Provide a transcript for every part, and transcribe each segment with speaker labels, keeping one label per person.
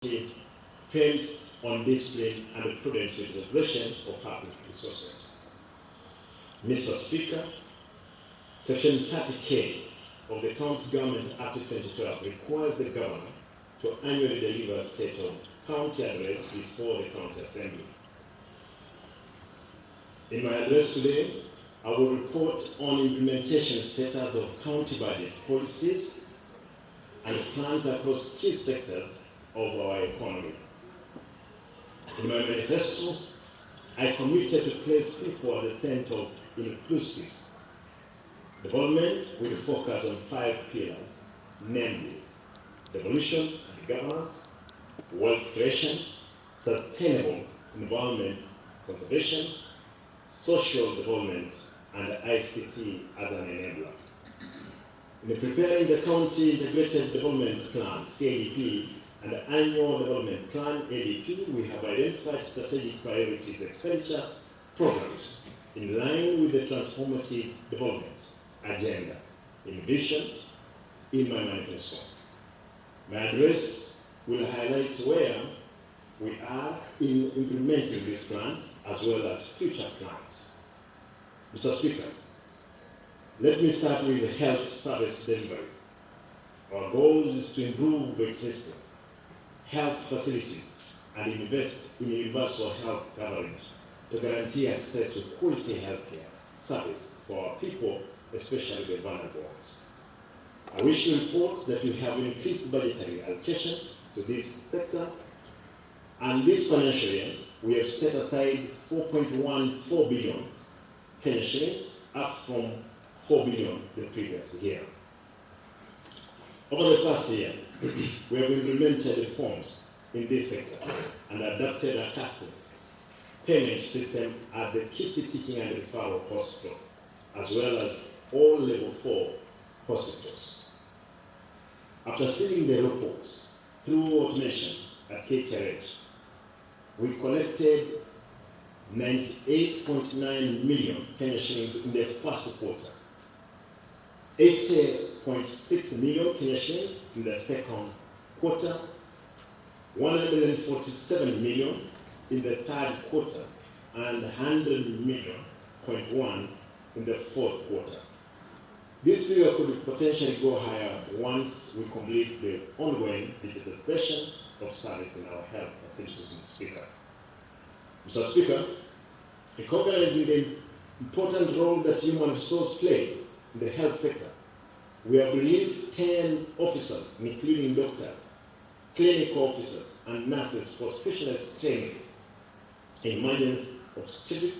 Speaker 1: depends on discipline and prudent utilization of public resources. Mr. Speaker, Section 30K of the County Government Act 2012 requires the governor to annually deliver a state of county address before the county assembly. In my address today, I will report on implementation status of county budget policies and plans across key sectors of our economy. In my manifesto, I committed to place people at the center of inclusive development with a focus on 5 pillars, namely devolution and governance, wealth creation, sustainable environment conservation, social development, and ICT as an enabler. In preparing the County Integrated Development Plan, CIDP, and the Annual Development Plan, ADP, we have identified strategic priorities expenditure programs in line with the transformative development agenda in vision in my manifesto. My address will highlight where we are in implementing these plans as well as future plans. Mr. Speaker, let me start with the health service delivery. Our goal is to improve the existing health facilities and invest in universal health coverage to guarantee access to quality healthcare service for our people, especially the vulnerable ones. I wish to report that we have increased budgetary allocation to this sector, and this financial year we have set aside 4.14 billion Kenya shillings, up from 4 billion the previous year. Over the past year, we have implemented reforms in this sector and adapted a cashless payment system at the Kisii Teaching and Referral Hospital, as well as all level 4 hospitals. After seeing the reports through automation at KTRH, we collected 98.9 million Kenya shillings in the first quarter, 80.6 million Kenya shillings in the second quarter, 147 million in the third quarter, and 100 million in the fourth quarter. This figure could potentially go higher once we complete the ongoing digitization of service in our health facilities, Mr. Speaker. Mr. Speaker, recognizing the important role that human resources play in the health sector, we have released 10 officers, including doctors, clinical officers, and nurses for specialist training in emergency obstetric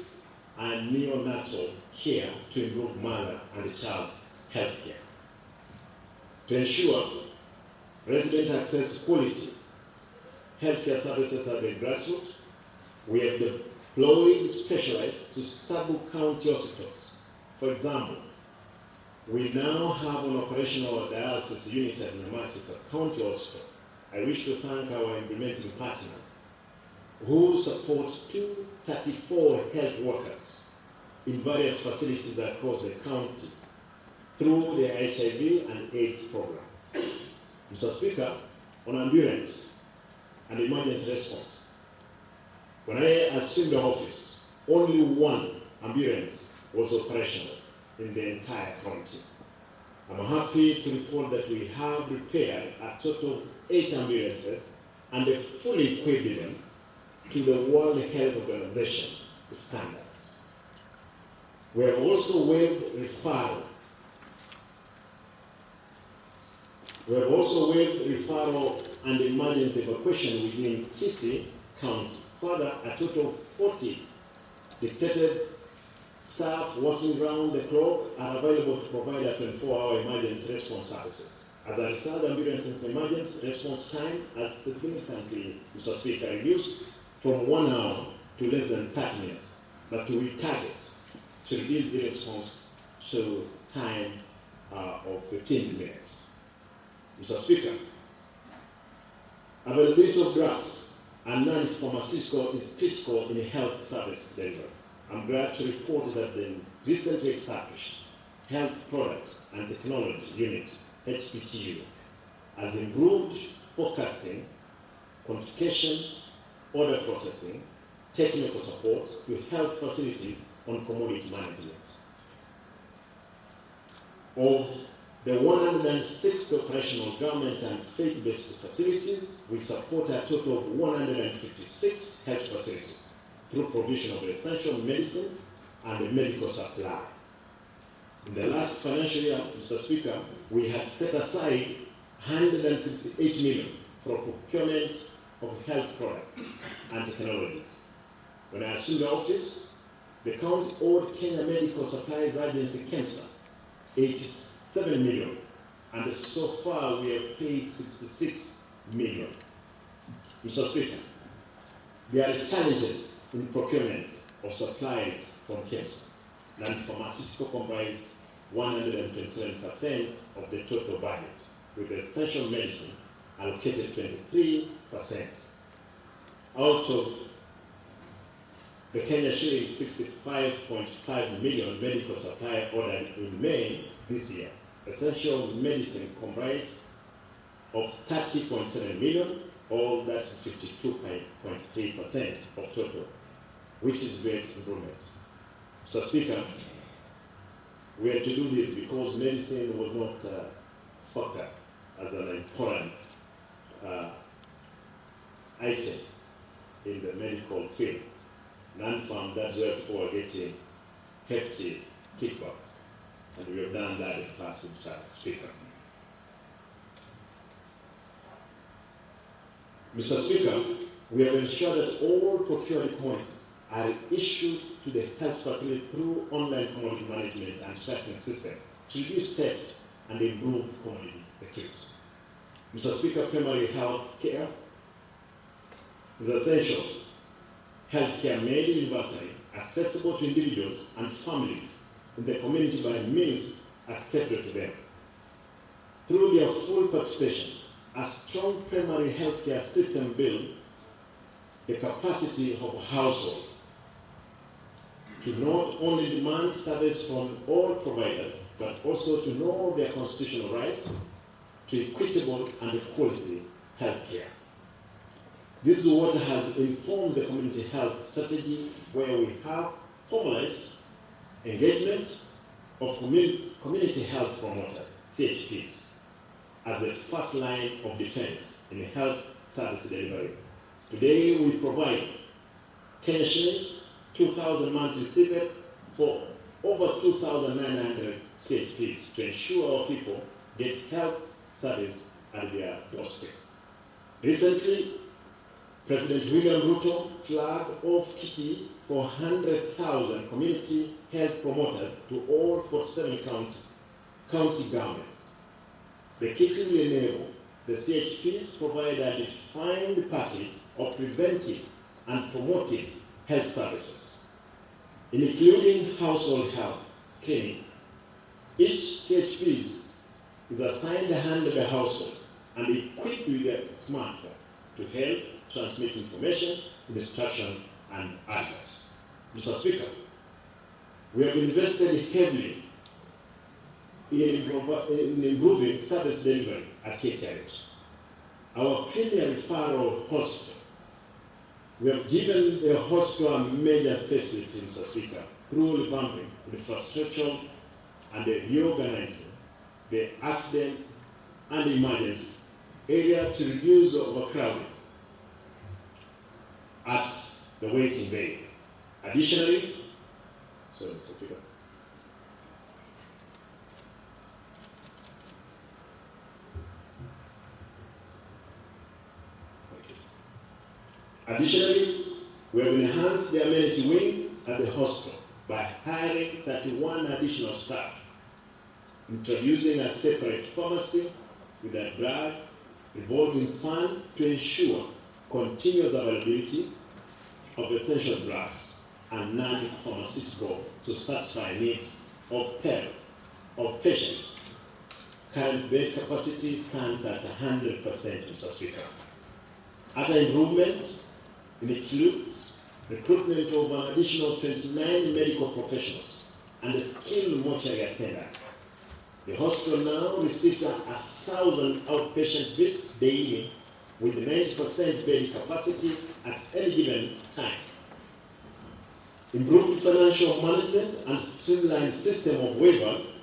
Speaker 1: and neonatal care to improve mother and child health care. To ensure resident access to quality healthcare services at the grassroots, we have deployed specialists to sub-county hospitals. For example, we now have an operational dialysis unit at the County Hospital. I wish to thank our implementing partners who support 234 health workers in various facilities across the county through the HIV and AIDS program. Mr. Speaker, on ambulance and emergency response, when I assumed the office, only 1 ambulance was operational in the entire county. I'm happy to report that we have repaired a total of 8 ambulances and fully equipped them to the World Health Organization standards. We have also waived referral. And emergency evacuation within Kisii County. Further, a total of 40 dedicated staff working round the clock are available to provide a 24-hour emergency response services. As a result, ambulances emergency response time has significantly, Mr. Speaker, reduced from 1 hour to less than 30 minutes, but we target to reduce the response to time of 15 minutes. Mr. Speaker, availability of drugs and non-pharmaceutical is critical in health service delivery. I'm glad to report that the recently established Health Product and Technology Unit, HPTU, has improved forecasting quantification, order processing, technical support to health facilities on commodity management. Of the 160 operational government and faith-based facilities, we support a total of 156 health facilities through provision of essential medicine and medical supply. In the last financial year, Mr. Speaker, we had set aside 168 million for procurement of health products and technologies. When I assumed the office, the county owed Kenya Medical Supplies Agency, KEMSA, 87 million, and so far we have paid 66 million. Mr. Speaker, there are challenges in procurement of supplies from KEMSA. Non-pharmaceutical comprise 127% of the total budget, with essential medicine allocated 23%. Out of the Kenya shilling 65.5 million medical supply ordered in May this year, essential medicine comprised of 30.7 million, or that's 52.3% of total, which is great improvement. So, Speaker, we had to do this because medicine was not factored as an important item in the medical field. Non-farm, that's where people are getting hefty kickbacks. And we have done that in the past, Mr. Speaker. Mr. Speaker, we have ensured that all procured commodities are issued to the health facility through online commodity management and tracking system to reduce theft and improve commodity security. Mr. Speaker, primary health care is essential. Healthcare made universally accessible to individuals and families in the community by means acceptable to them. Through their full participation, a strong primary healthcare system builds the capacity of a household to not only demand service from all providers, but also to know their constitutional right to equitable and quality health care. This is what has informed the community health strategy, where we have formalized engagement of community health promoters, CHPs, as the first line of defense in health service delivery. Today, we provide Kenya shillings 2,000 monthly stipend for over 2,900 CHPs to ensure our people get health service at their doorstep. Recently, President William Ruto flagged off Kisii for 100,000 community health promoters to all 47 county governments. The kit will enable the CHPs provide a defined package of preventive and promotive health services, including household health screening. Each CHP is assigned a hand of the household and equipped with a smartphone to help transmit information, instruction, and address. Mr. Speaker, we have invested heavily in improving service delivery at KTRH. Our premier referral hospital, we have given the hospital a major facility, Mr. Speaker, through revamping infrastructure and reorganizing the accident and emergency area to reduce overcrowding at the waiting bay. Additionally, sorry, Mr. Speaker. Additionally, we have enhanced the amenity wing at the hospital by hiring 31 additional staff, introducing a separate pharmacy with a drug revolving fund to ensure continuous availability of essential drugs and non-pharmaceutical to satisfy needs of parents, of patients. Current bed capacity stands at 100%, Mr. Speaker. Other improvement includes recruitment of an additional 29 medical professionals and skilled mortuary attendants. The hospital now receives 1,000 outpatient visits daily with 90% bed capacity at any given time. Improved financial management and streamlined system of waivers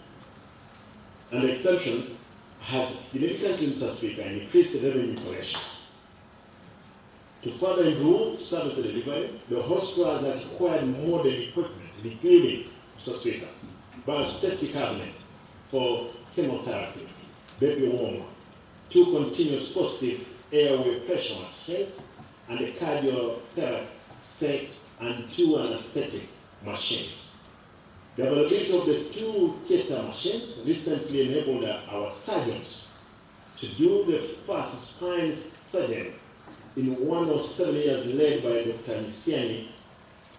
Speaker 1: and exemptions has significantly, Mr. Speaker, increased revenue collection. To further improve service delivery, the hospital has acquired modern equipment, including, Mr. Speaker, biosafety cabinet for chemotherapy, baby warmer, 2 continuous positive airway pressure machines, and a cardiotherapy set and 2 anesthetic machines. The availability of the 2 theater machines recently enabled our surgeons to do the first spine surgery in one of 7 years led by Dr. Kisii,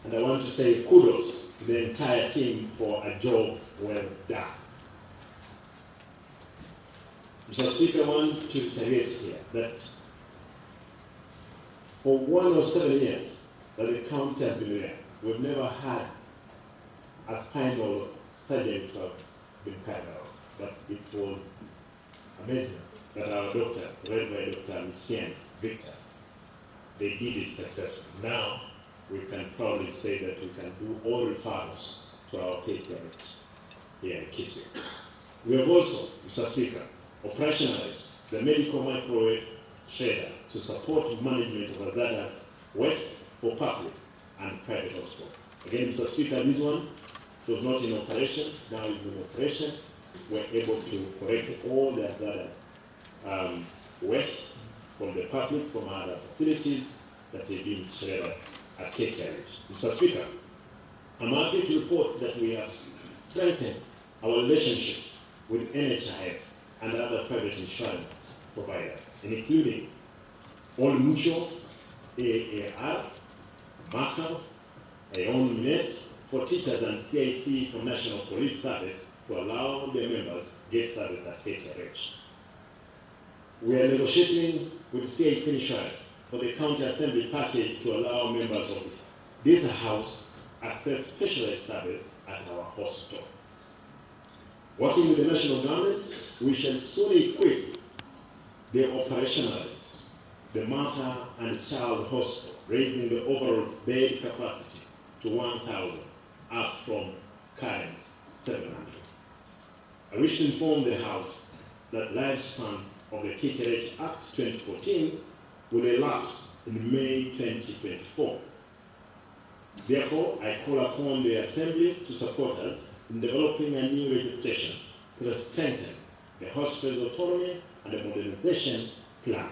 Speaker 1: and I want to say kudos to the entire team for a job well done. Mr. Speaker, I want to reiterate here that for 1 or 7 years that the county has been there, we've never had a spinal surgery to have been carried out. But it was amazing that our doctors, led by Dr. Kisii, Victor, they did it successfully. Now, we can proudly say that we can do all referrals to our KTH here in Kisii. We have also, Mr. Speaker, operationalized the medical microwave shredder to support management of hazardous waste for public and private hospitals. Again, Mr. Speaker, this one was not in operation, now it's in operation. We're able to collect all the hazardous waste from the public, from other facilities that have been shredded at KTH. Mr. Speaker, I'm happy to report that we have strengthened our relationship with NHIF and other private insurance providers, including All Mutual, AAR, Macau, Onyonka for teachers, and CIC for National Police Service to allow their members get service at KTH. We are negotiating with CIC Insurance for the county assembly package to allow members of this house access specialized service at our hospital. Working with the national government, we shall soon equip the operationalize the mother and child hospital, raising the overall bed capacity to 1,000, up from current 700. I wish to inform the House that lifespan of the KTH Act 2014 will elapse in May 2024. Therefore, I call upon the Assembly to support us in developing a new legislation to strengthen the hospital's autonomy and the modernization plan.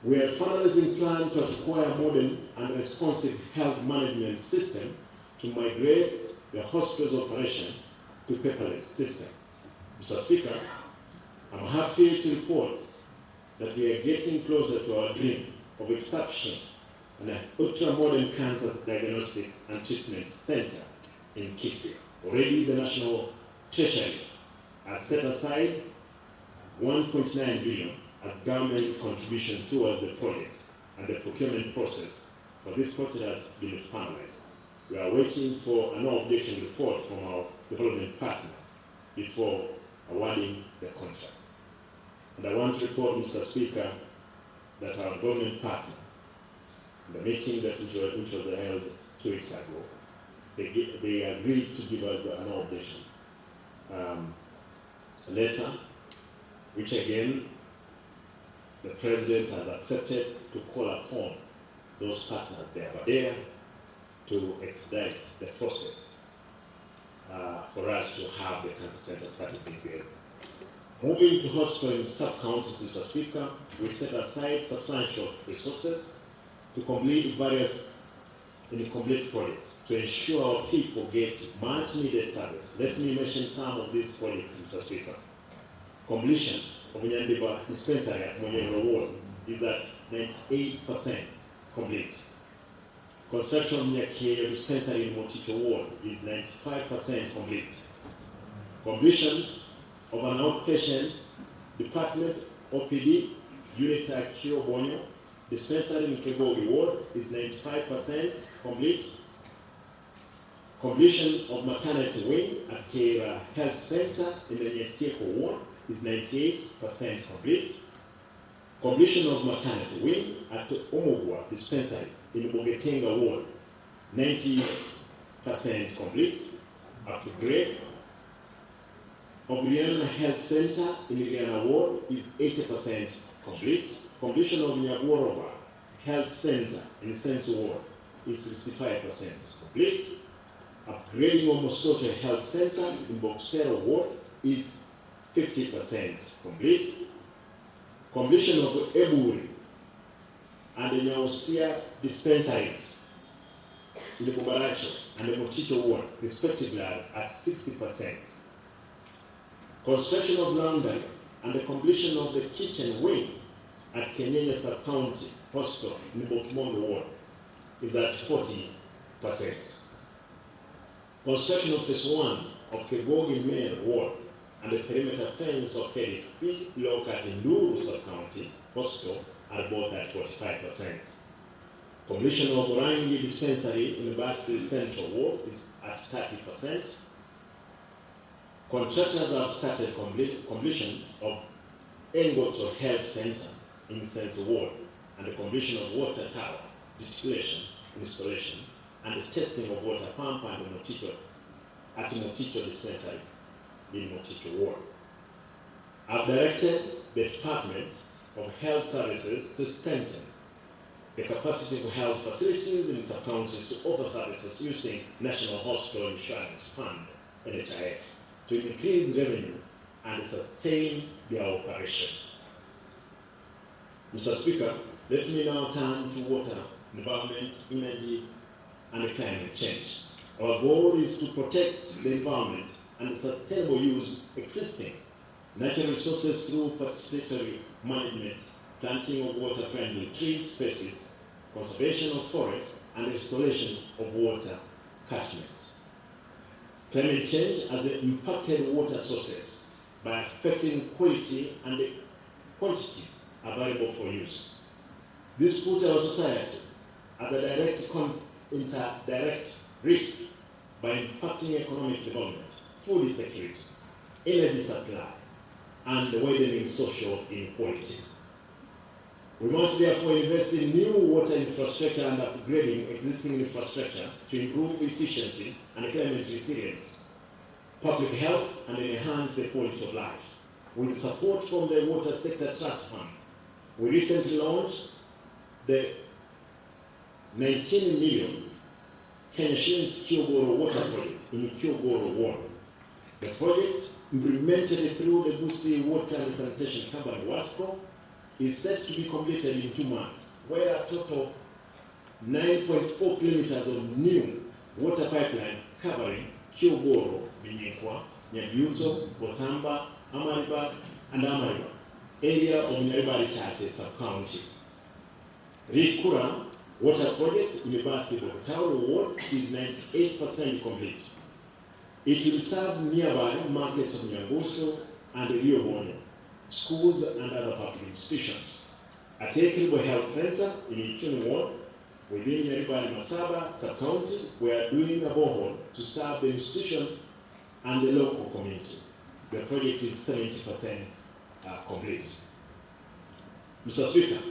Speaker 1: We are finalizing plan to acquire a modern and responsive health management system to migrate the hospital's operation to paperless system. Mr. Speaker, I'm happy to report that we are getting closer to our dream of establishing an ultra-modern cancer diagnostic and treatment center in Kisii. Already the National Treasury has set aside 1.9 billion as government contribution towards the project, and the procurement process for this project has been finalized. We are waiting for an objection report from our development partner before awarding the contract. And I want to report, Mr. Speaker, that our government partner, in the meeting that which was held 2 weeks ago, they agreed to give us an objection letter, which again the President has accepted to call upon those partners there to expedite the process for us to have the cancer center started being built. Moving to hospital in sub-counties, Mr. Speaker, we set aside substantial resources to complete various incomplete projects to ensure our people get much needed service. Let me mention some of these projects, Mr. Speaker. Completion of Nyandiba dispensary at Onyonka Ward is at 98% complete. Construction of Nyakia dispensary in Motito Ward is 95% complete. Completion of an outpatient department OPD unit at Kiobonyo dispensary in Kebogi Ward is 95% complete. Completion of maternity wing at Kera Health Center in the Nyetieko Ward is 98% complete. Completion of maternity wing at Omogwa dispensary in Bogetenga ward, 90% complete, up to grade. Obriana Health Center in Iliana ward is 80% complete. Completion of Nyagorova Health Center in Sensu ward is 65% complete. Upgrading of Mosoto Health Center in Boxero ward is 50% complete. Completion of Eburi and the Nyausia dispensaries in the Bubaracho and the Mochicho ward, respectively, are at 60%. Construction of laundry and the completion of the kitchen wing at Kenyanya Sub-County Hospital in the Bokimondo ward is at 40%. Construction of phase 1 of Kegogi Main ward and the perimeter fence of KSP local at Nduru Sub-County Hospital are both at 45%. Completion of Orangi Dispensary in the Basi Central Ward is at 30%. Contractors have started completion of Engoto Health Center in Sense Ward and the completion of water tower, distillation, installation, and the testing of water pump and the Moticho Dispensary in Moticho Ward. I've directed the Department of Health Services to strengthen the capacity of health facilities in sub-counties to offer services using National Hospital Insurance Fund, NHIF, to increase revenue and sustain their operation. Mr. Speaker, let me now turn to water, environment, energy, and climate change. Our goal is to protect the environment and the sustainable use existing natural resources through participatory management, planting of water-friendly tree species, conservation of forests, and restoration of water catchments. Climate change has impacted water sources by affecting quality and the quantity available for use. This puts our society at a indirect risk by impacting economic development, food security, energy supply, and widening social inequality. We must therefore invest in new water infrastructure and upgrading existing infrastructure to improve efficiency and climate resilience, public health, and enhance the quality of life. With support from the Water Sector Trust Fund, we recently launched the 19 million Kenya shillings Kyogoro Water Project in Kyogoro Ward. The project, implemented through the Kisii Water and Sanitation Company, WASCO, is set to be completed in 2 months, where a total of 9.4 kilometers of new water pipeline covering Kyogoro, Binyekwa, Nyabyuto, Botamba, Amariba, and Amariba, area of Nyaribari sub-county. Rikura Water Project in the Basi Bokatauro Ward is 98% complete. It will serve nearby markets of Nyanguso and Rio schools and other public institutions. At Ekribo Health Center in Ichuni Ward, within Nyaribari Masaba sub-county, we are doing a borehole to serve the institution and the local community. The project is 70% complete. Mr. Speaker,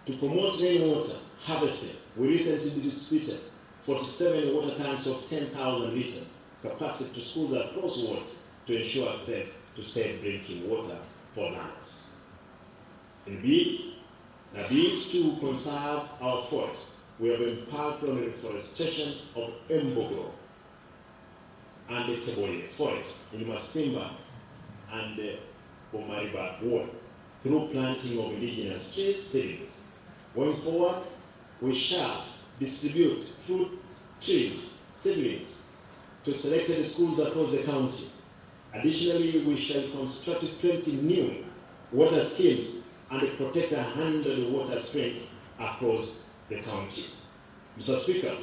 Speaker 1: to promote rainwater harvesting, we recently distributed 47 water tanks of 10,000 liters capacity to schools across wards to ensure access to safe drinking water for lands. In bid to conserve our forests, we have embarked on the reforestation of Mbogo and the Keboye forest in Masimba and the Omariba ward through planting of indigenous tree seedlings. Going forward, we shall distribute fruit trees, seedlings, to selected schools across the county. Additionally, we shall construct 20 new water schemes and protect 100 water springs across the county. Mr. Speaker,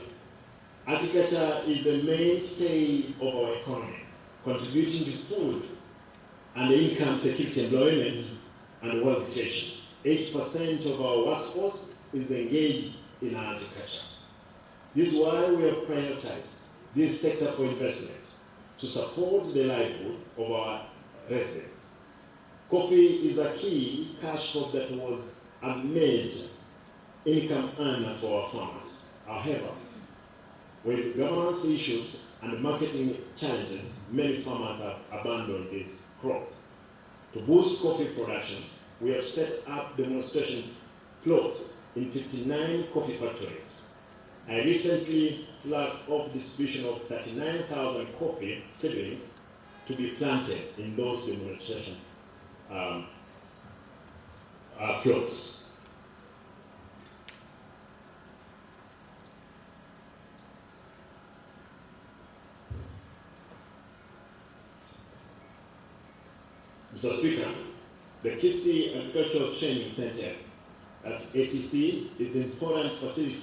Speaker 1: agriculture is the mainstay of our economy, contributing to food and income security, employment, and wealth creation. 8% of our workforce is engaged in agriculture. This is why we have prioritized this sector for investment to support the livelihood of our residents. Coffee is a key cash crop that was a major income earner for our farmers. However, with governance issues and marketing challenges, many farmers have abandoned this crop. To boost coffee production, we have set up demonstration plots in 59 coffee factories. I recently flagged off distribution of 39,000 coffee seedlings to be planted in those demonstration plots. Mr. Speaker, the Kisii Agricultural Training Center, as ATC, is an important facility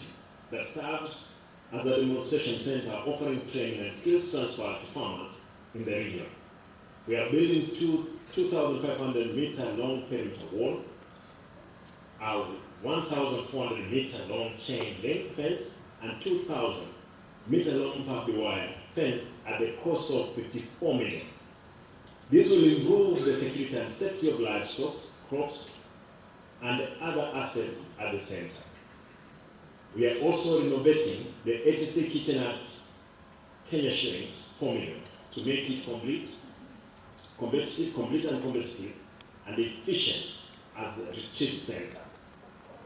Speaker 1: that serves as a demonstration center offering training and skills transfer to farmers in the region. We are building 2,500 meter long perimeter wall, a 1,400 meter long chain link fence, and 2,000 meter long barbed wire fence at the cost of 54 million. This will improve the security and safety of livestock, crops, and other assets at the center. We are also renovating the ATC kitchen at Kenya shillings 4 million to make it complete and competitive and efficient as a retreat center.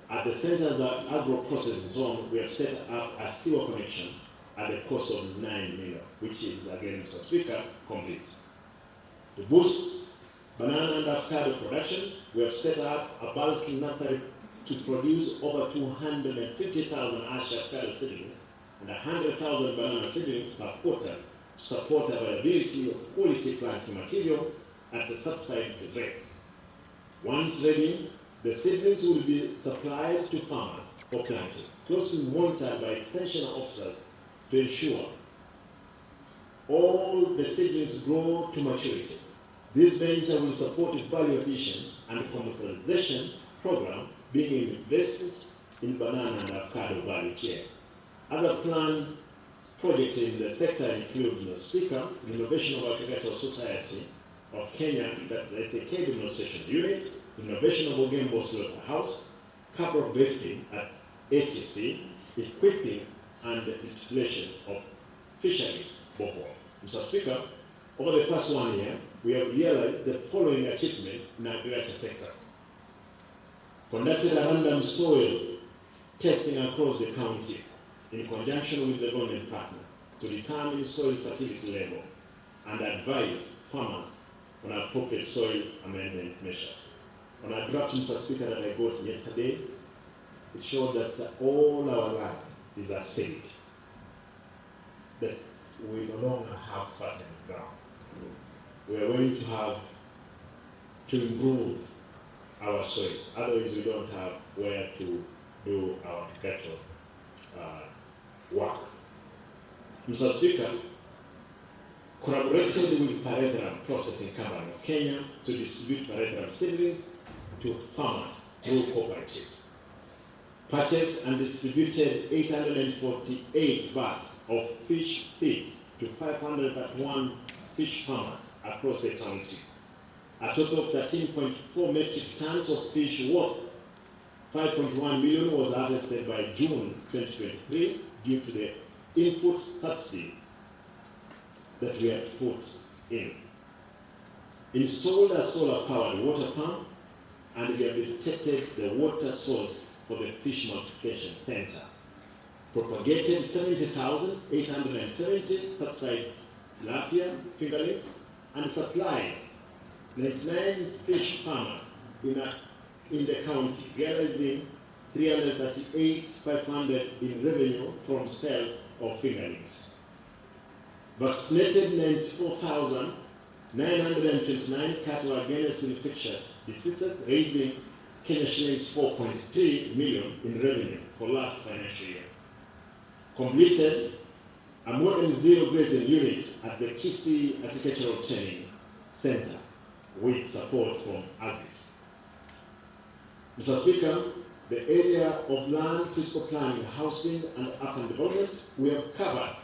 Speaker 1: At the center's agro-processing zone, we have set up a sewer connection at the cost of 9 million, which is, again, Mr. Speaker, complete. To boost banana and avocado production, we have set up a bulk nursery to produce over 250,000 ash avocado seedlings and 100,000 banana seedlings per quarter to support availability of quality planting material at the subsidized rates. Once ready, the seedlings will be supplied to farmers for planting, closely monitored by extension officers to ensure all the seedlings grow to maturity. This venture will support a value addition and commercialization program being invested in banana and avocado value chain. Other planned projects in the sector include, Mr. Speaker, the Innovation of Agricultural Society of Kenya, that's the SAK demonstration unit, innovation of Ogembo Slaughterhouse, capital lifting at ATC, equipping and the installation of fisheries borehole. Mr. Speaker, over the past 1 year, we have realized the following achievement in the agriculture sector. Conducted a random soil testing across the county in conjunction with the government partner to determine soil fertility level and advise farmers on appropriate soil amendment measures. On a draft, Mr. Speaker, that I got yesterday, it showed that all our land is acidic, that we no longer have fertile ground. We are going to have to improve our soil, otherwise we don't have where to do our agricultural work. Mr. Speaker, collaborated with Parentheram Processing Company of Kenya to distribute Parentheram seedlings to farmers through cooperative. Purchased and distributed 848 bags of fish feeds to 501 fish farmers across the county. A total of 13.4 metric tons of fish worth 5.1 million was harvested by June 2023 due to the input subsidy that we had put in. Installed a solar-powered water pump, and we have detected the water source for the fish multiplication center. Propagated 70,870 subsidized tilapia fingerlings and supplied 99 fish farmers in the county, realizing 338,500 in revenue from sales of fingerlings. Vaccinated 94,929 cattle against infectious diseases, raising Kenya shillings 4.3 million in revenue for last financial year. Completed a modern zero grazing unit at the Kisii Agricultural Training Center with support from Agri. Mr. Speaker, the area of land, fiscal planning, housing, and urban development, we have covered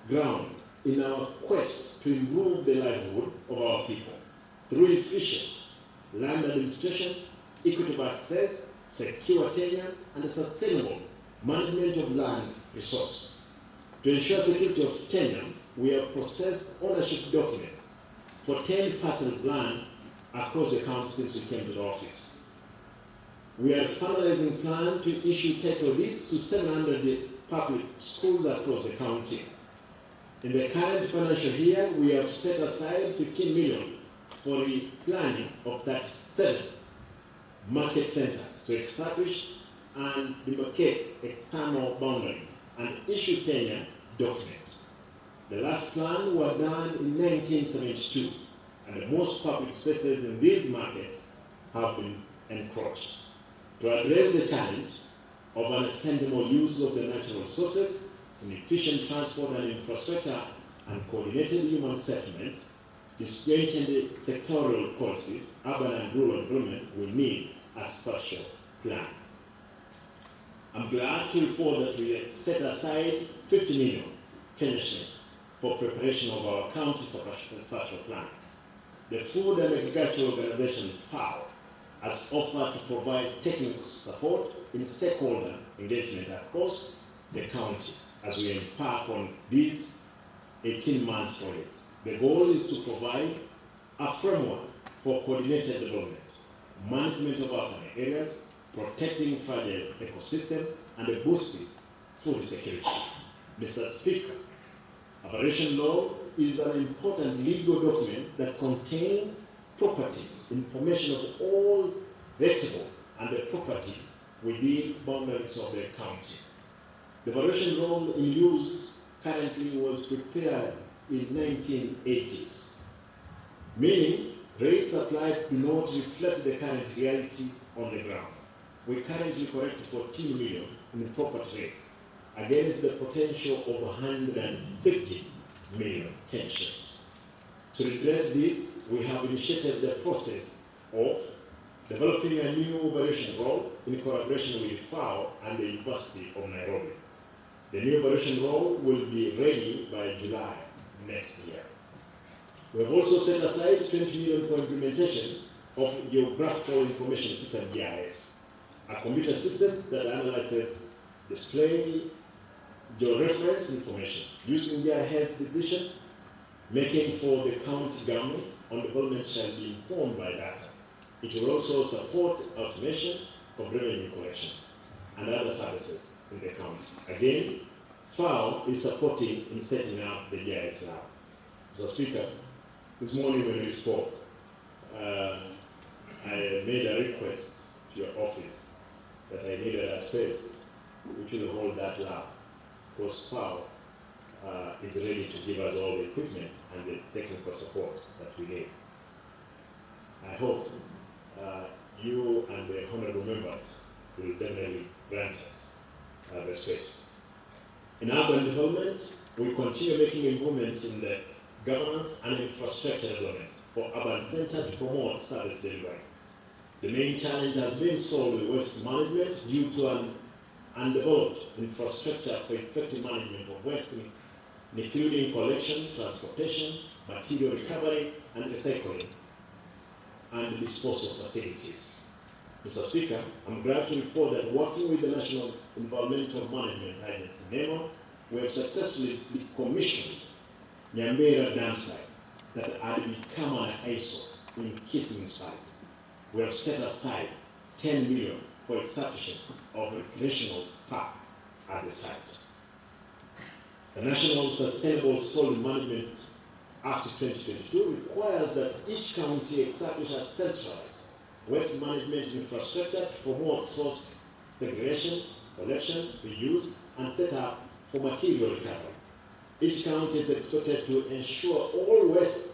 Speaker 1: ground in our quest to improve the livelihood of our people through efficient land administration, equitable access, secure tenure, and sustainable management of land resource. To ensure security of tenure, we have processed ownership documents for 10 parcels of land across the county since we came to the office. We are finalizing plan to issue title deeds to 700 public schools across the county. In the current financial year, we have set aside 15 million for the planning of 37 market centers to establish and demarcate external boundaries and issue tenure documents. The last plan was done in 1972, and most public spaces in these markets have been encroached. To address the challenge of unsustainable use of the natural resources, efficient transport and infrastructure, and coordinated human settlement, disjointed sectorial policies, urban and rural development will need a spatial plan. I'm glad to report that we have set aside 50 million Kenya shillings for preparation of our county spatial plan. The Food and Agriculture Organization, FAO, has offered to provide technical support in stakeholder engagement across the county as we embark on this 18-month project. The goal is to provide a framework for coordinated development, management of urban areas, protecting fragile ecosystem, and boosting food security. Mr. Speaker, Operation Law is an important legal document that contains property information of all vegetable and the properties within boundaries of the county. The variation law in use currently was prepared in 1980s, meaning rates applied do not reflect the current reality on the ground. We currently collect 14 million in property rates against the potential of 150 million pensions. To redress this, we have initiated the process of developing a new variation role in collaboration with FAO and the University of Nairobi. The new variation role will be ready by July next year. We have also set aside 20 million for implementation of Geographical Information System, GIS, a computer system that analyzes display georeference information using GIS decision making for the county government on development shall be informed by data. It will also support automation of revenue collection and other services in the county. Again, FAO is supporting in setting up the GIS lab. Mr. Speaker, this morning when we spoke, I made a request to your office that I needed a space which will hold that lab, because FAO is ready to give us all the equipment and the technical support that we need. I hope you and the honorable members will definitely grant us the space. In urban development, we continue making improvements in the governance and infrastructure development for urban centers to promote service delivery. The main challenge has been solved waste management due to an undeveloped infrastructure for effective management of waste, including collection, transportation, material recovery, and recycling, and disposal facilities. Mr. Speaker, I'm glad to report that working with the National Environmental Management Agency, NEMA, we have successfully decommissioned Nyambera dam site that had become an eyesore in Kisii municipality. We have set aside 10 million for establishment of a recreational park at the site. The National Sustainable Solid Management Act 2022 requires that each county establish a centralized waste management infrastructure to promote source segregation, collection, reuse, and set up for material recovery. Each county is expected to ensure all waste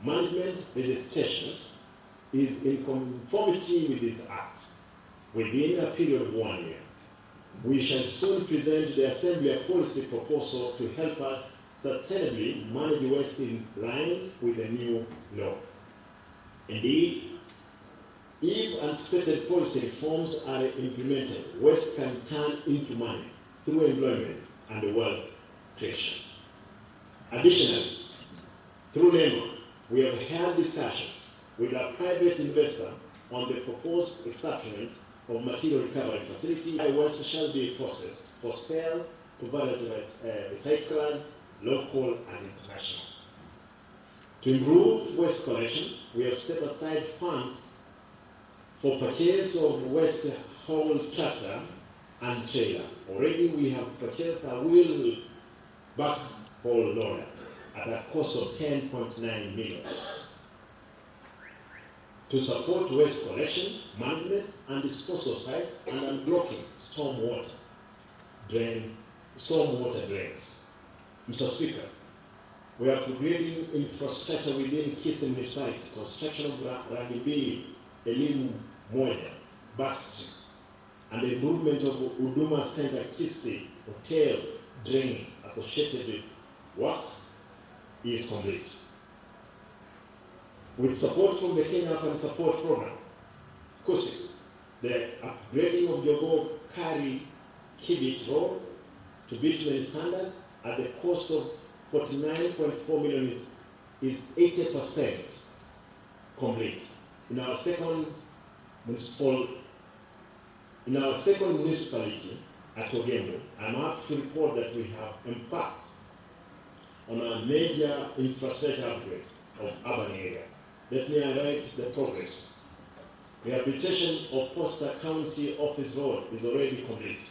Speaker 1: management legislations is in conformity with this act within a period of 1 year. We shall soon present the Assembly a policy proposal to help us sustainably manage waste in line with the new law. Indeed, if anticipated policy reforms are implemented, waste can turn into money through employment and wealth creation. Additionally, through NEMA, we have held discussions with a private investor on the proposed establishment of material recovery facility. Waste shall be processed for sale to various recyclers, local and international. To improve waste collection, we have set aside funds for purchase of waste haul tractor and trailer. Already we have purchased a wheel backhaul loader at a cost of 10.9 million to support waste collection, management and disposal sites and unblocking stormwater drains. Mr. Speaker, we are upgrading infrastructure within Kisii municipality, construction of Rangibili, Elimu Moja, Backstreet, and the improvement of Huduma Center Kisii Hotel drain associated with works is complete. With support from the Kenya Urban Support Program, Kisii, the upgrading of Jogoo Kari Kibit Road to bitumen standard at the cost of 49.4 million is 80% complete. In our second municipality at Ogembo, I'm happy to report that we have embarked on a major infrastructure upgrade of urban area. Let me highlight the progress. Rehabilitation of Posta County Office Road is already complete.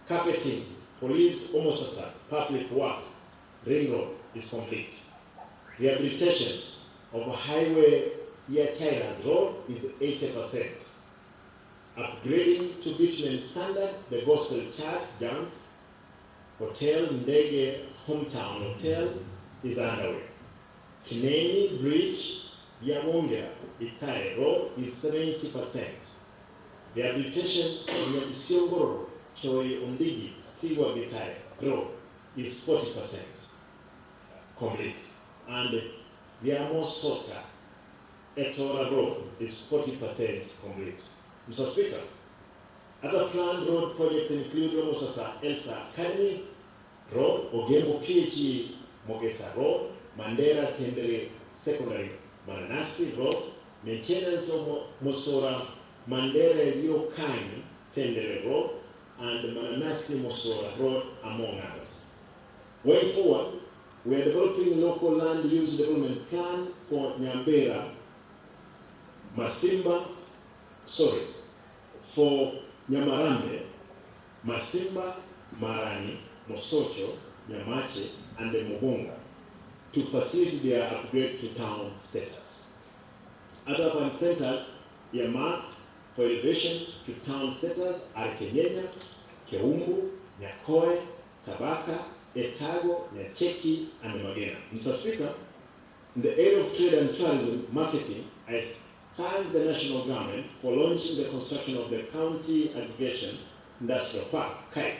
Speaker 1: Carpeting, police, Omosasa, public works, ring road is complete. Rehabilitation of a highway Yatairas Road is 80%. Upgrading to bitumen standard, the Gospel Church, Dance, Hotel Ndege Hometown Hotel is underway. Kineni Bridge, Yamongera, Itare Road is 70%. Rehabilitation of Yabisiongoro, Choi Ondigi, Siwa Gitare Road is 40% complete. And Viamo Sota, Etora Road is 40% complete. Mr. Speaker, other planned road projects include Omosasa Elsa Academy Road, Ogembo PhD Mogesa Road, Mandera Tendere Secondary Mananasi Road, maintenance of Mosora Mandere Liokani Tendere Road, and Mananasi Mosora Road, among others. Going forward, we are developing local land use development plan for Nyambera, for Nyamarambe, Masimba, Marani, Mosocho, Nyamache, and the Mubonga to facilitate their upgrade to town status. Other urban centers earmarked for elevation to town status are Kenyenya, Keumbu, Nyakoe, Tabaka, Etago, Nyacheki, and Magena. Mr. Speaker, in the area of trade and tourism marketing, I thank the national government for launching the construction of the County Aggregation Industrial Park, KAI,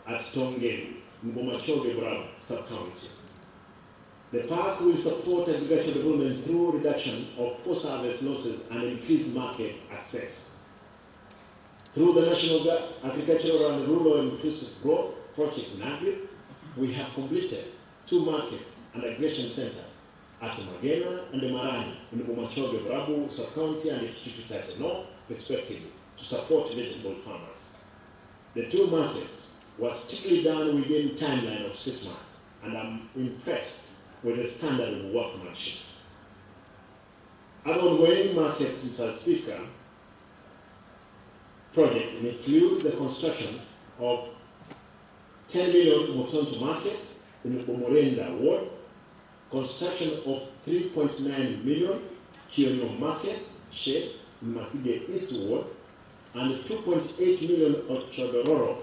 Speaker 1: at Tongeri, Mbomachoge Bravo sub-county. The park will support agricultural development through reduction of post-harvest losses and increased market access. Through the National Agricultural and Rural Inclusive Growth Project NAGRI, we have completed 2 markets and aggregation centers at Magena and the Marani in the Bomachoge Bravo sub-county and the Kitutu North, respectively, to support vegetable farmers. The 2 markets were strictly done within a timeline of 6 months, and I'm impressed with the standard of workmanship. Other ongoing markets, Mr. Speaker, projects include the construction of 10 million Motonto Market in the Bomorenda Ward, construction of 3.9 million Kionyo Market shed in Masige East Ward, and 2.8 million of Chodororo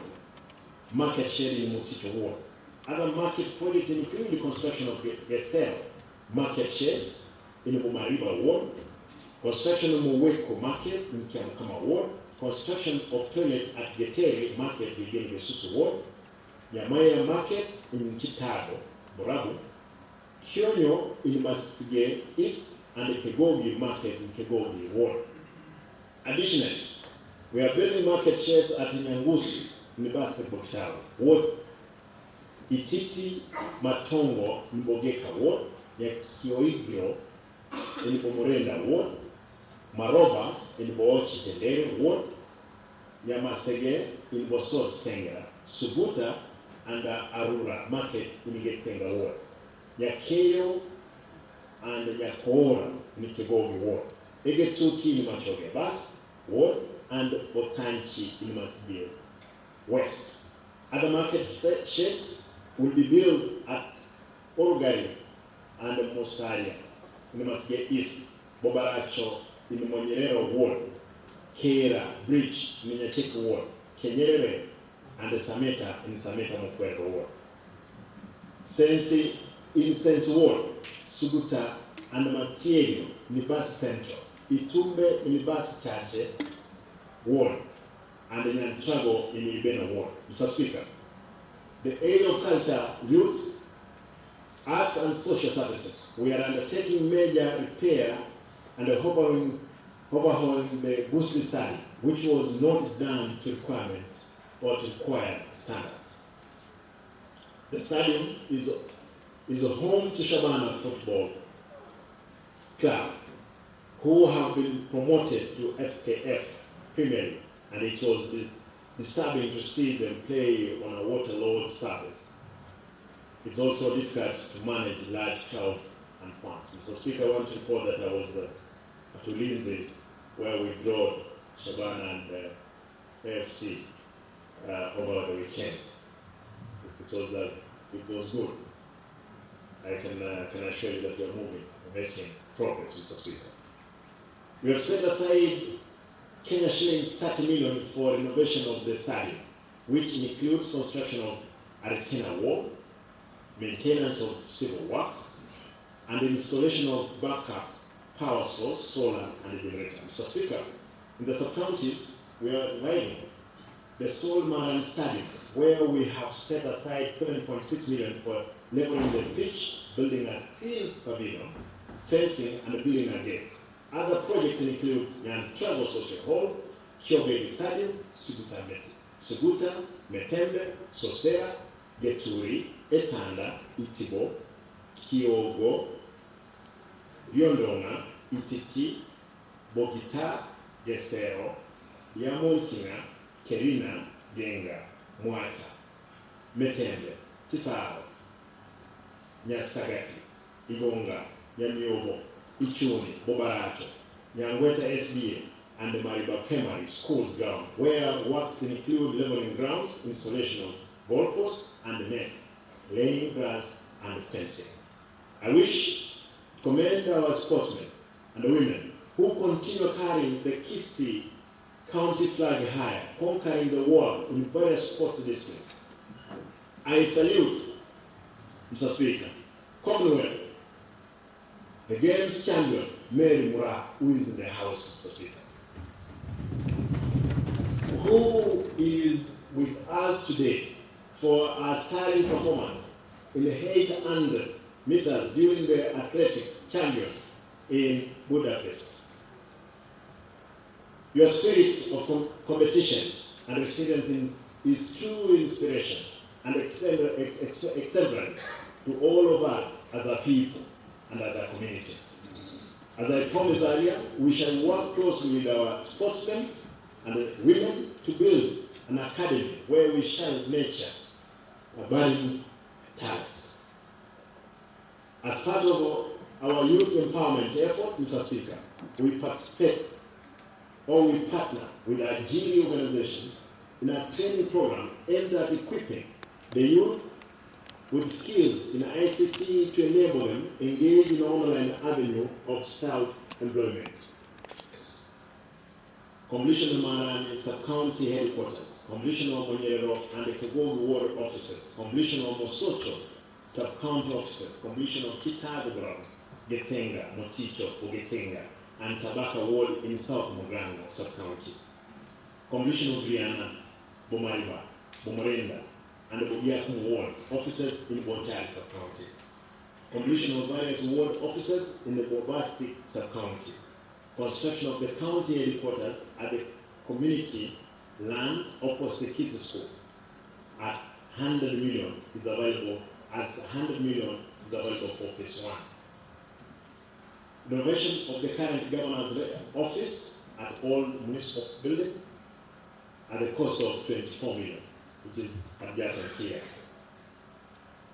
Speaker 1: Market shed in Mutito Ward. Other market projects include the construction of Gesel Market shed in the Bomariba Ward, construction of Mweko Market in Kiamukama Ward, construction of toilet at Geteri Market within Yosusu Ward, Yamaya Market in Chitago, Borabu, Kionyo in Masige East, and the Kegogi Market in Kegogi Ward. Additionally, we are building market sheds at Nyangusu in the Basketball Tower Ward, Ititi Matongo in Bogeka Ward, Yakioigro in Bomorenda Ward, Maroba in Boochi Tendere Ward, Nyamasege in Bosor Sengera, Subuta and Arura Market in Getenga Ward, Nyakeyo and Nyakora in Kigogi Ward, Egetuki in Machoge Bas Ward, and Botanchi in Masbir West. Other market sheds will be built at Orgari and Mosaria in Masbir East, Bobaracho in Monyerero Ward, Kera Bridge in Nyachek Ward, Kenyere and Sameta in Sameta Mokwero Ward. Sensi in Sense Ward, Suguta and Matiego in Bus Central, Itumbe in Bus Chache Ward, and in Antrago in Ibena Ward. Mr. Speaker, the area of culture, youth, arts and social services, we are undertaking major repair and overhauling the Busi study, which was not done to requirement or to required standards. The stadium is a home to Shabana Football Club, who have been promoted to FKF Premier League, and it was disturbing to see them play on a water load surface. It's also difficult to manage large crowds and fans. Mr. Speaker, I want to report that I was at Ulinzi, where we drove Shabana and AFC over the weekend. It was good. I can assure you that we are moving, making progress, Mr. Speaker. We have set aside Kenya shillings 30 million for renovation of the stadium, which includes construction of Arati wall, maintenance of civil works, and installation of backup power source, solar, and generator. Mr. Speaker, in the sub-counties, we are reviving the Sol Maran Stadium, where we have set aside 7.6 million for leveling the pitch, building a steel pavilion, fencing, and building a gate. Other projects include Nyantrago Social Hall, Kyobeli Stadium, Suguta, Metembe, Sosera, Geturi, Etanda, Itibo, Kyogo, Yondonga, Ititi, Bogita, Gesero, Yamontinga, Kerina, Genga, Mwata, Metembe, Kisaro, Nyasagati, Igonga, Nyamiobo, Ichuni, Bobaracho, Nyangweta SBA, and the Mariba Primary Schools ground, where works include leveling grounds, installation of goalposts and nets, laying grass and fencing. I wish to commend our sportsmen and the women who continue carrying the Kisii county flag high, conquering the world in various sports districts. I salute, Mr. Speaker, Commonwealth, the game's champion, Mary Mura, who is in the House, Mr. Speaker, who is with us today for our sterling performance in the 800 meters during the athletics champion in Budapest. Your spirit of competition and resilience is true inspiration and exemplary to all of us as a people and as a community. As I promised earlier, we shall work closely with our sportsmen and women to build an academy where we shall nurture budding talents. As part of our youth empowerment effort, Mr. Speaker, we partner with a GD organization in a training program aimed at equipping the youth with skills in ICT to enable them engage in an online avenue of self-employment. Commissioner Maran Sub-County Headquarters, Commissioner Monyero and the Kigogo Ward Officers, Commissioner Mosocho Sub-County Officers, Commissioner Kitagobra, Getenga, Moticho, Getenga, and Tabaka Ward in South Mogrango Sub-County, Commissioner Brianna, Bomariba, Bomorenda, and the Bobiakum Ward Officers in Bonchari Sub-County, Commissioner of various Ward Officers in the Bobasti Sub-County. Construction of the county headquarters at the community land opposite Kisii School at 100 million is available, as 100 million is available for phase 1. renovation of the current governor's office at all municipal buildings at the cost of 24 million, which is adjacent here.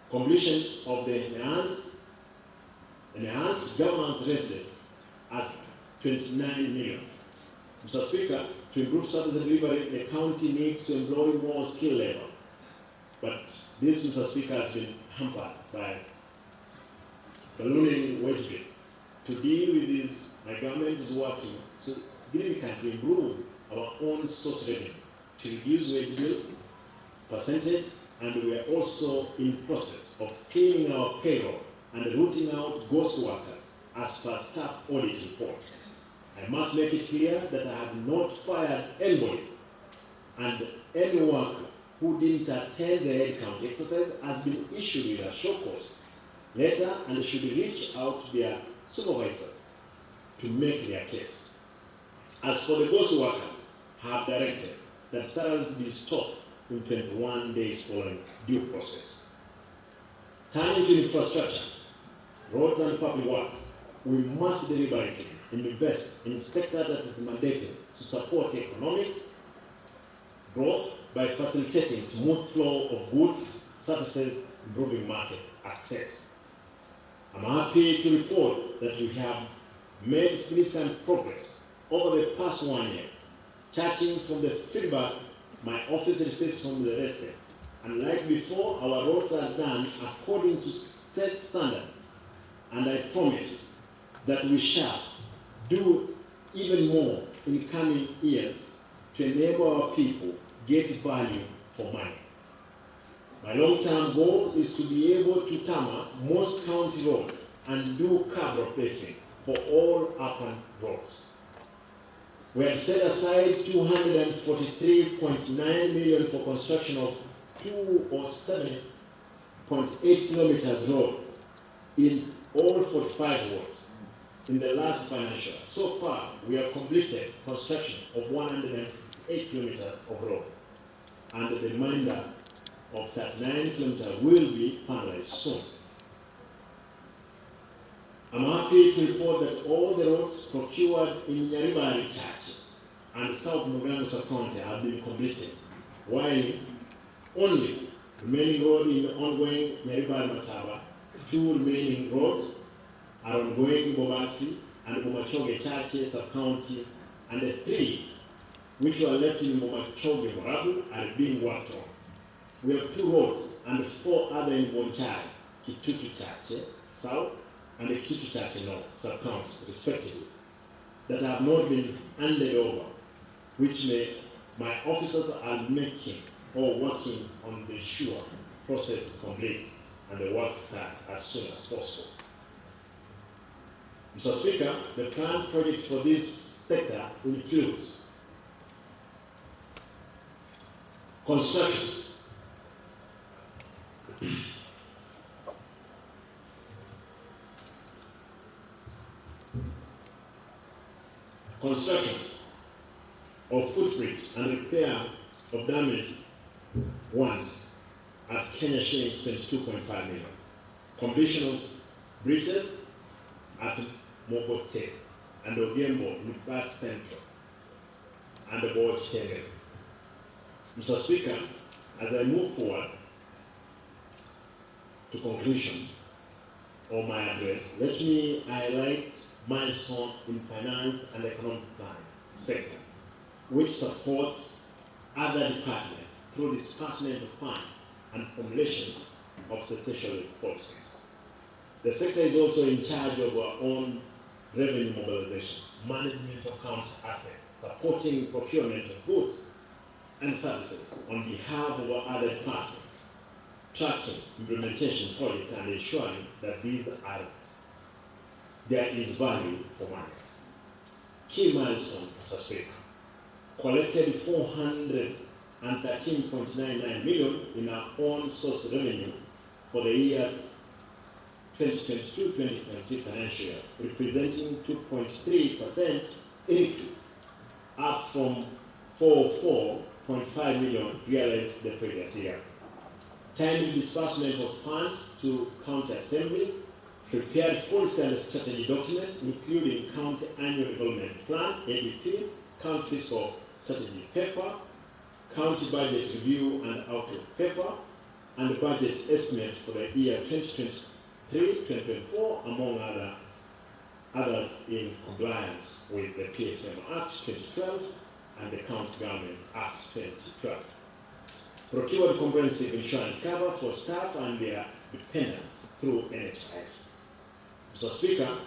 Speaker 1: Completion of the enhanced governor's residence at 29 million. Mr. Speaker, to improve service delivery, the county needs to employ more skilled labor. But this, Mr. Speaker, has been hampered by ballooning wage bill. To deal with this, my government is working to significantly improve our own source revenue, to reduce wage bill percentage, and we are also in process of cleaning our payroll and rooting out ghost workers as per staff audit report. I must make it clear that I have not fired anybody, and any worker who didn't attend the headcount exercise has been issued with a show cause letter and should reach out to their supervisors to make their case. As for the ghost workers, I have directed that salaries be stopped in 21 days following due process. Turning to infrastructure, roads and public works, we must deliberately invest in sector that is mandated to support economic growth by facilitating smooth flow of goods, services, improving market access. I'm happy to report that we have made significant progress over the past 1 year, judging from the feedback my office receives from the residents. And like before, our roads are done according to set standards, and I promise that we shall do even more in coming years to enable our people get value for money. My long-term goal is to be able to tarmac most county roads and do curb replacement for all urban roads. We have set aside 243.9 million for construction of 207.8 kilometers road in all 45 wards. In the last financial, so far we have completed construction of 168 kilometers of road, and the remainder of 39 kilometers will be finalized soon. I'm happy to report that all the roads procured in Nyaribari Church and South Muganza County have been completed, while only remaining road in the ongoing Nyaribari Masaba, 2 remaining roads are ongoing in Bobasi and Bomachoge Church sub-county, and the 3 which were left in Bomachoge Morabu are being worked on. We have 2 roads and 4 other in Bonchai, Kitutu Church South and the Kitutu Church North sub-counties respectively, that have not been handed over, which my officers are making or working on the sure process is complete and the work start as soon as possible. Mr. Speaker, the planned project for this sector includes construction, of footbridge and repair of damaged ones at Kenya shillings 22.5 million. Completion of bridges at Mogote and Ogembo in Bus Central and the board Chengel. Mr. Speaker, as I move forward to conclusion of my address, let me highlight milestone in finance and economic planning sector, which supports other departments through disbursement of funds and formulation of statutory policies. The sector is also in charge of our own revenue mobilization, management of accounts assets, supporting procurement of goods and services on behalf of our other departments, tracking implementation projects and ensuring that there is value for money. Key milestone, Mr. Speaker, collected 413.99 million in our own source revenue for the year 2022-2023 financial year, representing 2.3% increase, up from 404.5 million realized the previous year. Timely disbursement of funds to county assembly prepared policy and strategy documents, including County Annual Development Plan, ADP, County Fiscal Strategy Paper, County Budget Review and Outlook Paper, and budget estimate for the year 2023-2024, among others in compliance with the PFM Act 2012 and the County Government Act 2012. Procured comprehensive insurance cover for staff and their dependents through NHIF. Mr. Speaker,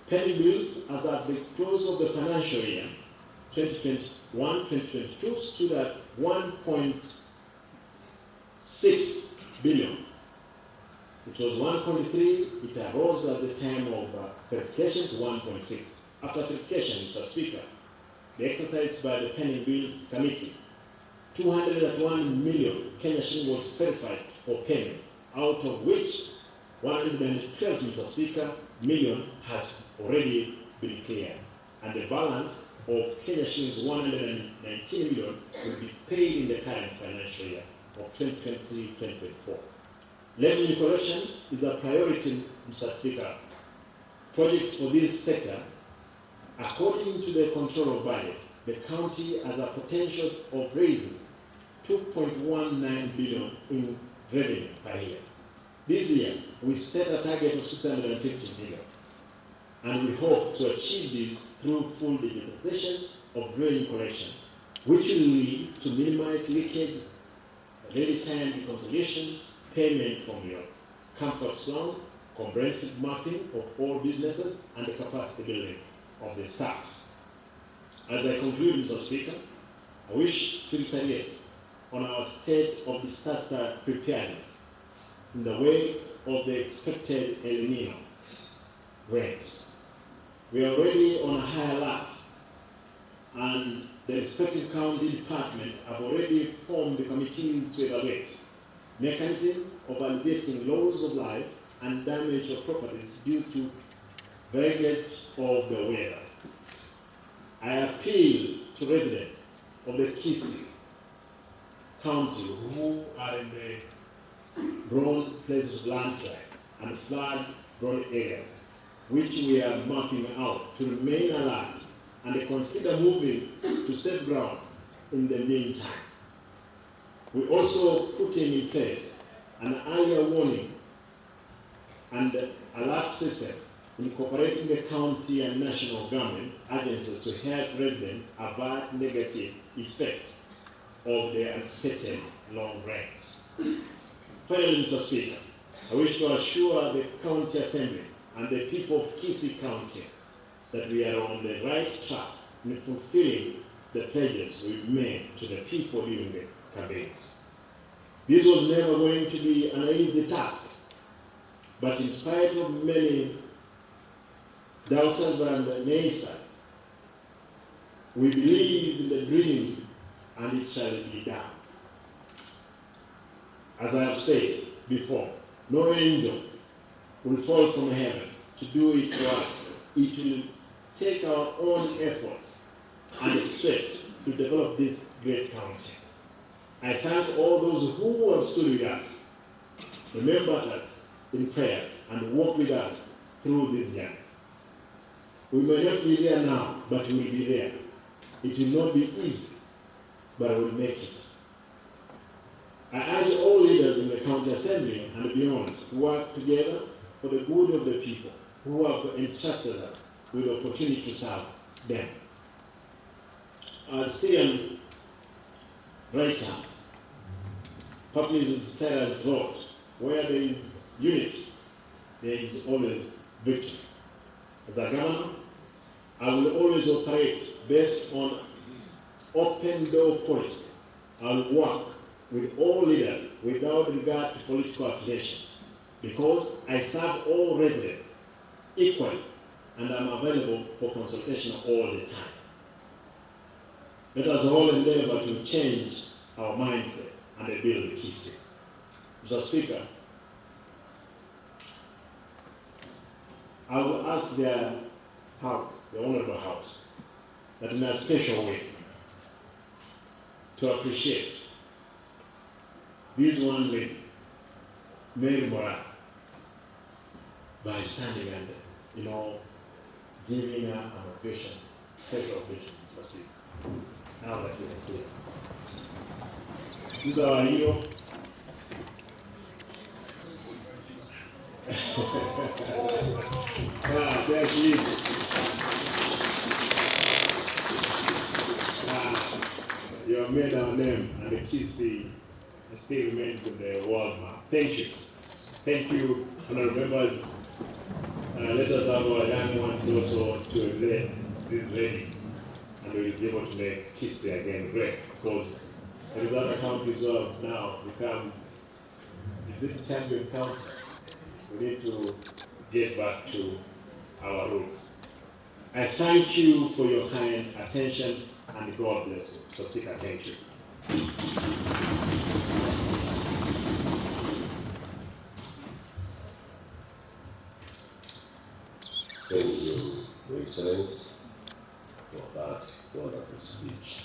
Speaker 1: pending bills as at the close of the financial year 2021-2022 stood at 1.6 billion. It was 1.3, it arose at the time of verification to 1.6. After verification, Mr. Speaker, the exercise by the pending bills committee, 201 million Kenya shilling was verified for payment, out of which 112, Mr. Speaker, million has already been cleared, and the balance of Kenya shillings 119 million will be paid in the current financial year of 2023-2024. Revenue collection is a priority, Mr. Speaker. Project for this sector, according to the control of budget, the county has a potential of raising 2.19 billion in revenue per year. This year, we set a target of 650 million, and we hope to achieve this through full digitization of revenue collection, which will lead to minimize leakage, real-time reconciliation, payment from your comfort zone, comprehensive mapping of all businesses, and the capacity building of the staff. As I conclude, Mr. Speaker, I wish to reiterate on our state of disaster preparedness in the way of the expected El Nino rains. We are already on a high alert, and the respective county department have already formed the committees to evaluate mechanism of alleviating loss of life and damage of properties due to variance of the weather. I appeal to residents of the Kisii County who are in the prone places of landslide and flood-prone areas, which we are mapping out, to remain alert and consider moving to safe grounds in the meantime. We also put in place an earlier warning and alert system incorporating the county and national government agencies to help residents avoid negative effect of the unexpected long rains. Finally, Mr. Speaker, I wish to assure the County Assembly and the people of Kisii County that we are on the right track in fulfilling the pledges we made to the people during the campaigns. This was never going to be an easy task, but in spite of many doubters and naysayers, we believe in the dream and it shall be done. As I have said before, no angel will fall from heaven to do it for us. It will take our own efforts and strength to develop this great county. I thank all those who have stood with us, remembered us in prayers, and walked with us through this journey. We may not be there now, but we will be there. It will not be easy, but we will make it. I urge all leaders in the County Assembly and beyond to work together for the good of the people who have entrusted us with the opportunity to serve them. As Syrian writer, Publius Sarah's wrote, where there is unity, there is always victory. As a governor, I will always operate based on open door policy. I will work with all leaders without regard to political affiliation, because I serve all residents equally and I'm available for consultation all the time. Let us all endeavor to change our mindset and build Kisii. Mr. Speaker, I will ask their House, the Honorable House, that in a special way to appreciate this one lady, Mary Moran, by standing and, giving an occasion, special occasion, such as now that you can see. This is our hero. There she is. You have made our name, and the Kisii still remains in the world map. Thank you. Thank you, honorable members. Let us have our young ones also to elect this lady, and we will be able to make Kisii again great, because there is other counties who have now become, is it champion counties? We need to get back to our roots. I thank you for your kind attention, and God bless you. So Speaker, thank you.
Speaker 2: Thank you, Your Excellency, for that wonderful speech.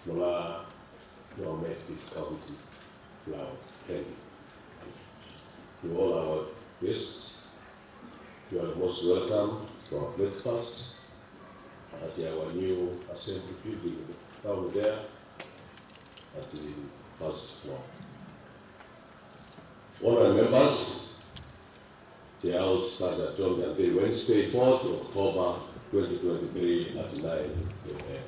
Speaker 2: Mola, you have made this county proud. Thank you. To all our guests, you are most welcome to our breakfast at our new assembly building down there at the first floor. Honourable members, the House starts adjourned until Wednesday, 4th October 2023 at 9 a.m.